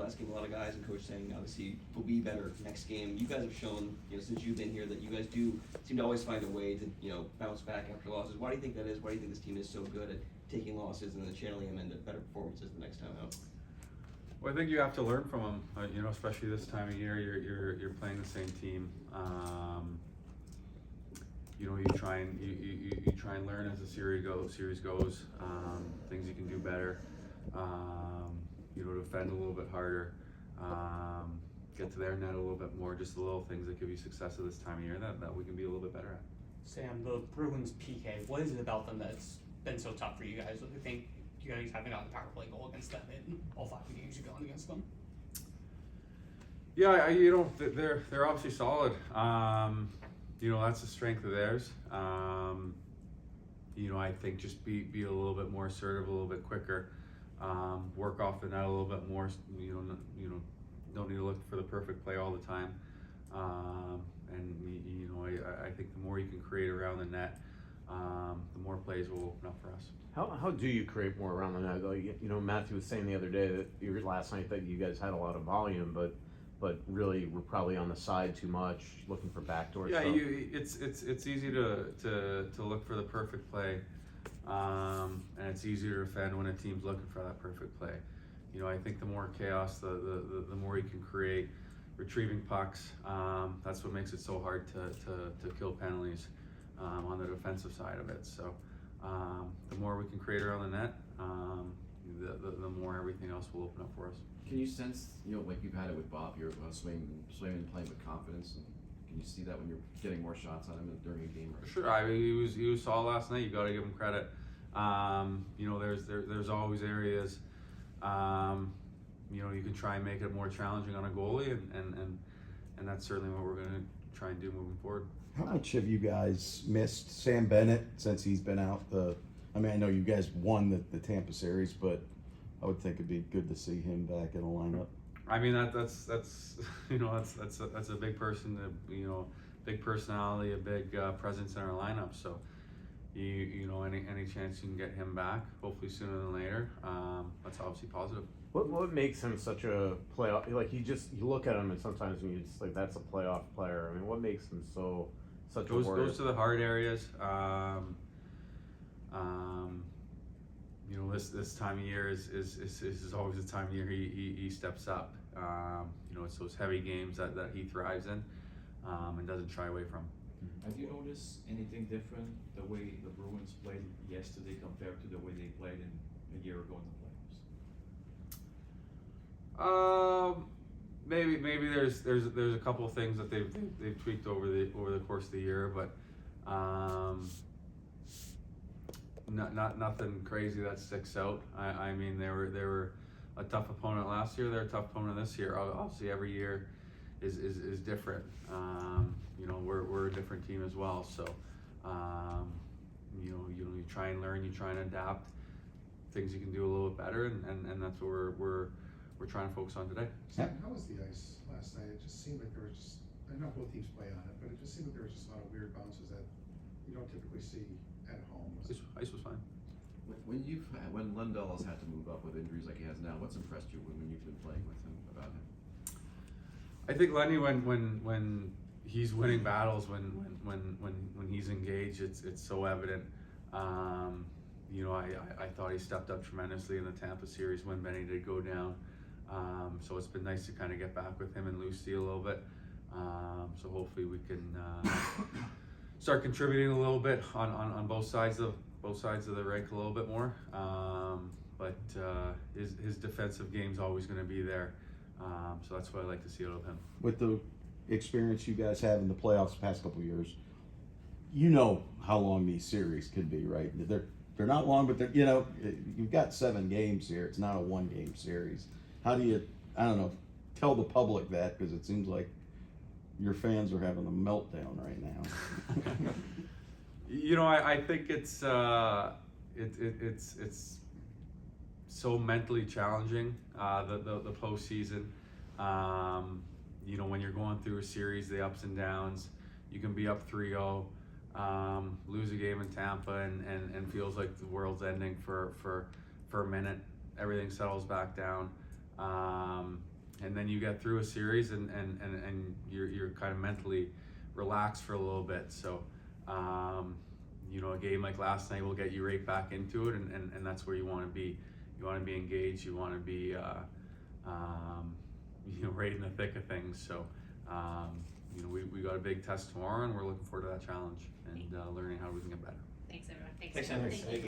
last game. A lot of guys and coach saying obviously we'll be better next game. You guys have shown, since you've been here that you guys do seem to always find a way to, bounce back after losses. Why do you think that is? Why do you think this team is so good at taking losses and then channeling them into better performances the next time out? Well, I think you have to learn from them. Especially this time of year, you're playing the same team. You try and learn as the series goes. Things you can do better. Defend a little bit harder. Get to their net a little bit more. Just the little things that give you success at this time of year that we can be a little bit better at. Sam, the Bruins PK, what is it about them that's been so tough for you guys? I think you guys haven't gotten a power play goal against them in all 5 games you've gone against them. Yeah, they're obviously solid. That's the strength of theirs. I think just be a little bit more assertive, a little bit quicker, work off the net a little bit more. Don't need to look for the perfect play all the time. I think the more you can create around the net, the more plays will open up for us. How do you create more around the net? Like, Matthew was saying the other day that last night that you guys had a lot of volume, but really we're probably on the side too much, looking for backdoor stuff. It's easy to look for the perfect play, and it's easier to defend when a team's looking for that perfect play. I think the more chaos, the more you can create, retrieving pucks. That's what makes it so hard to kill penalties on the defensive side of it. So the more we can create around the net, the more everything else will open up for us. Can you sense, like you've had it with Bob, you're swimming and playing with confidence, and can you see that when you're getting more shots on him during a game? Sure, he was solid last night. You got to give him credit. There's always areas, you can try and make it more challenging on a goalie, and that's certainly what we're going to try and do moving forward. How much have you guys missed Sam Bennett since he's been out? I know you guys won the Tampa series, but I would think it'd be good to see him back in the lineup. That's a big person, big personality, a big presence in our lineup. So, any chance you can get him back, hopefully sooner than later, that's obviously positive. What makes him such a playoff? Like you look at him and sometimes you just like that's a playoff player. I mean, what makes him such a warrior? Goes to the hard areas. This time of year is always the time of year he steps up. It's those heavy games that he thrives in, and doesn't shy away from. Have you noticed anything different the way the Bruins played yesterday compared to the way they played a year ago in the playoffs? Maybe there's a couple of things that they've tweaked over the course of the year, but not nothing crazy that sticks out. I mean they were a tough opponent last year. They're a tough opponent this year. Obviously every year is different. We're a different team as well. So you try and learn, you try and adapt things you can do a little bit better, and that's what we're trying to focus on today. Sam, how was the ice last night? It just seemed like there was I know both teams play on it, but it just seemed like there was just a lot of weird bounces that you don't typically see at home. Ice was fine. When Lundell has had to move up with injuries like he has now, what's impressed you when you've been playing with him about him? I think Lenny, when he's winning battles, when he's engaged, it's so evident. I thought he stepped up tremendously in the Tampa series when Benny did go down. So it's been nice to kind of get back with him and Lucy a little bit. So hopefully we can start contributing a little bit on both sides of the rink a little bit more. But his defensive game's always going to be there. So that's what I like to see out of him. With the experience you guys have in the playoffs the past couple of years, you know how long these series could be, right? They're not long, but you've got 7 games here. It's not a 1-game series. How do you, tell the public that, because it seems like your fans are having a meltdown right now. I think it's so mentally challenging, the postseason. When you're going through a series, the ups and downs, you can be up 3-0, lose a game in Tampa and feels like the world's ending for a minute. Everything settles back down. and then you get through a series and you're kind of mentally relaxed for a little bit. So, you know, a game like last night will get you right back into it, and that's where you want to be. You want to be engaged. You want to be, you know, right in the thick of things. So, you know, we got a big test tomorrow, and we're looking forward to that challenge and learning how we can get better. Thanks, everyone. Thanks, Sam. Thank you.